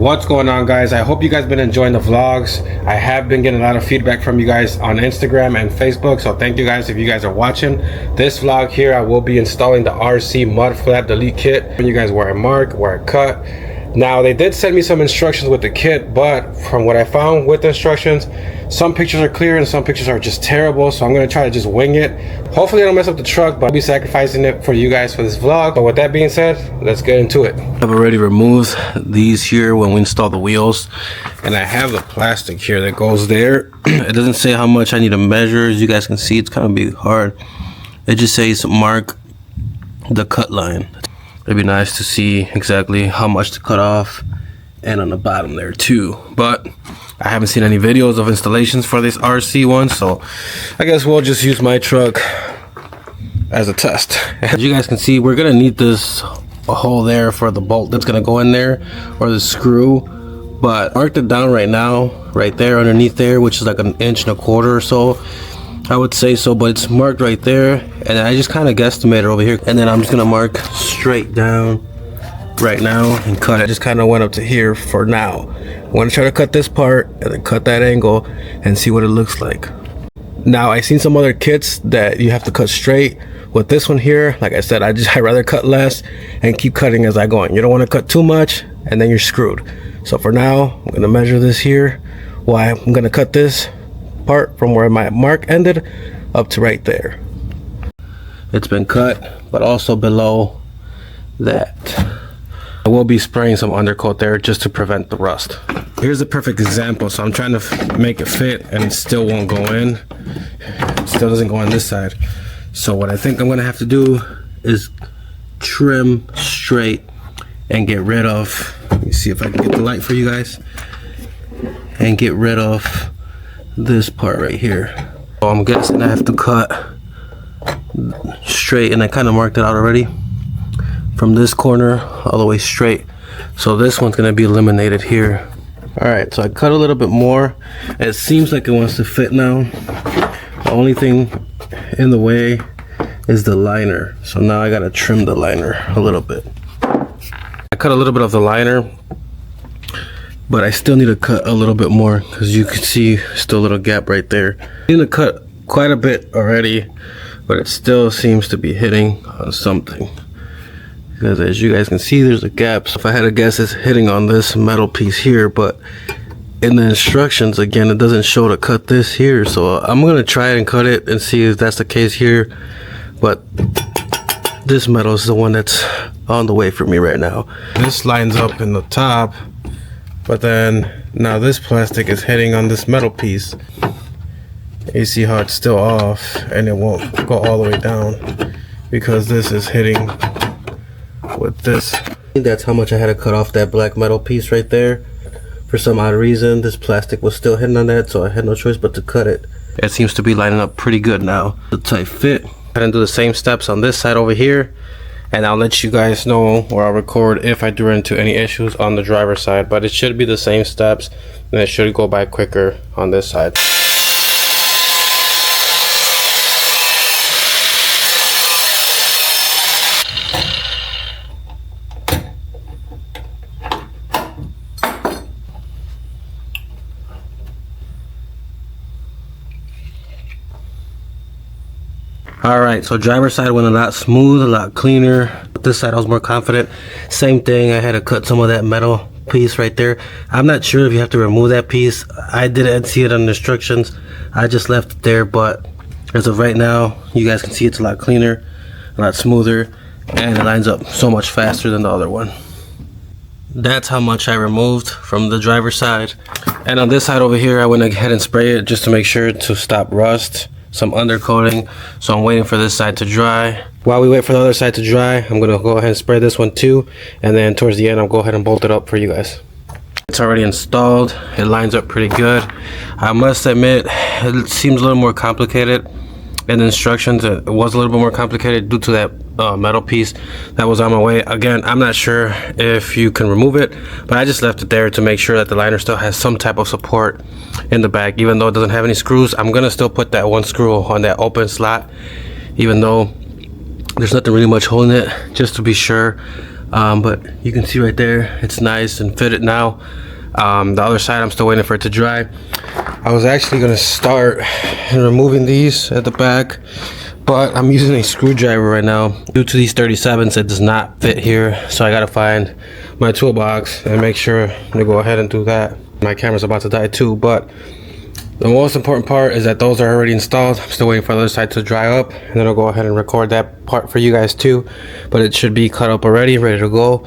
What's going on, guys? I hope you guys been enjoying the vlogs. I have been getting a lot of feedback from you guys on Instagram and Facebook, so thank you guys if you guys are watching this vlog. Here I will be installing the RC Mudflap delete kit for you guys where I mark, where I cut. Now they did send me some instructions with the kit, but from what I found with the instructions, some pictures are clear and some pictures are just terrible, so I'm going to try to just wing it. Hopefully I don't mess up the truck, but I'll be sacrificing it for you guys for this vlog. But with that being said, let's get into it. I've already removed these here when we install the wheels, and I have the plastic here that goes there. It doesn't say how much I need to measure. As you guys can see, it's kind of big hard. It just says mark the cut line. It'd be nice to see exactly how much to cut off, and on the bottom there too, but I haven't seen any videos of installations for this RC one, so I guess we'll just use my truck as a test. As you guys can see, we're gonna need this hole there for the bolt that's gonna go in there, or the screw, but marked it down right now, right there underneath there, which is like 1.25 inches or so, I would say so, but it's marked right there, and I just kind of guesstimated over here, and then I'm just gonna mark straight down right now and cut it. Just kind of went up to here for now. I want to try to cut this part and then cut that angle and see what it looks like. Now I seen some other kits that you have to cut straight. With this one here, like I said, I'd rather cut less and keep cutting as I go. You don't want to cut too much and then you're screwed. So for now, I'm gonna measure this here. I'm gonna cut this part from where my mark ended up to right there. It's been cut, but also below that. I will be spraying some undercoat there just to prevent the rust. Here's a perfect example. So I'm trying to make it fit and it still won't go in. It still doesn't go on this side. So what I think I'm gonna have to do is trim straight and get rid of, let me see if I can get the light for you guys, and get rid of this part right here. So I'm guessing I have to cut straight, and I kind of marked it out already, from this corner all the way straight. So this one's gonna be eliminated here. All right, so I cut a little bit more. It seems like it wants to fit now. The only thing in the way is the liner. So now I gotta trim the liner a little bit. I cut a little bit of the liner, but I still need to cut a little bit more because you can see still a little gap right there. I need to cut quite a bit already, but it still seems to be hitting on something. Because as you guys can see, there's a gap. So if I had to guess, it's hitting on this metal piece here, but in the instructions, again, it doesn't show to cut this here. So I'm gonna try and cut it and see if that's the case here. But this metal is the one that's on the way for me right now. This lines up in the top, but then now this plastic is hitting on this metal piece. You see how it's still off and it won't go all the way down because this is hitting with this. That's how much I had to cut off that black metal piece right there. For some odd reason, this plastic was still hitting on that, so I had no choice but to cut it. It seems to be lining up pretty good now. The tight fit. I'm gonna do the same steps on this side over here, and I'll let you guys know, or I'll record if I do run into any issues on the driver's side, but it should be the same steps and it should go by quicker on this side. Alright, so driver's side went a lot smooth, a lot cleaner. This side I was more confident. Same thing, I had to cut some of that metal piece right there. I'm not sure if you have to remove that piece. I didn't see it on the instructions. I just left it there, but as of right now, you guys can see it's a lot cleaner, a lot smoother, and it lines up so much faster than the other one. That's how much I removed from the driver's side. And on this side over here, I went ahead and sprayed it just to make sure to stop rust. Some undercoating, so I'm waiting for this side to dry. While we wait for the other side to dry, I'm gonna go ahead and spray this one too, and then towards the end I'll go ahead and bolt it up for you guys. It's already installed. It lines up pretty good. I must admit, it seems a little more complicated in the instructions. It was a little bit more complicated due to that metal piece that was on my way. Again, I'm not sure if you can remove it, but I just left it there to make sure that the liner still has some type of support in the back. Even though it doesn't have any screws, I'm gonna still put that one screw on that open slot, even though there's nothing really much holding it, just to be sure. but you can see right there it's nice and fitted now. The other side I'm still waiting for it to dry. I was actually gonna start removing these at the back, but I'm using a screwdriver right now. Due to these 37s, it does not fit here, so I gotta find my toolbox and make sure to go ahead and do that. My camera's about to die too, but the most important part is that those are already installed. I'm still waiting for the other side to dry up, and then I'll go ahead and record that part for you guys too. But it should be cut up already, ready to go.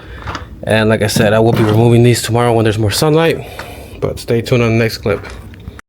And like I said, I will be removing these tomorrow when there's more sunlight. But stay tuned on the next clip.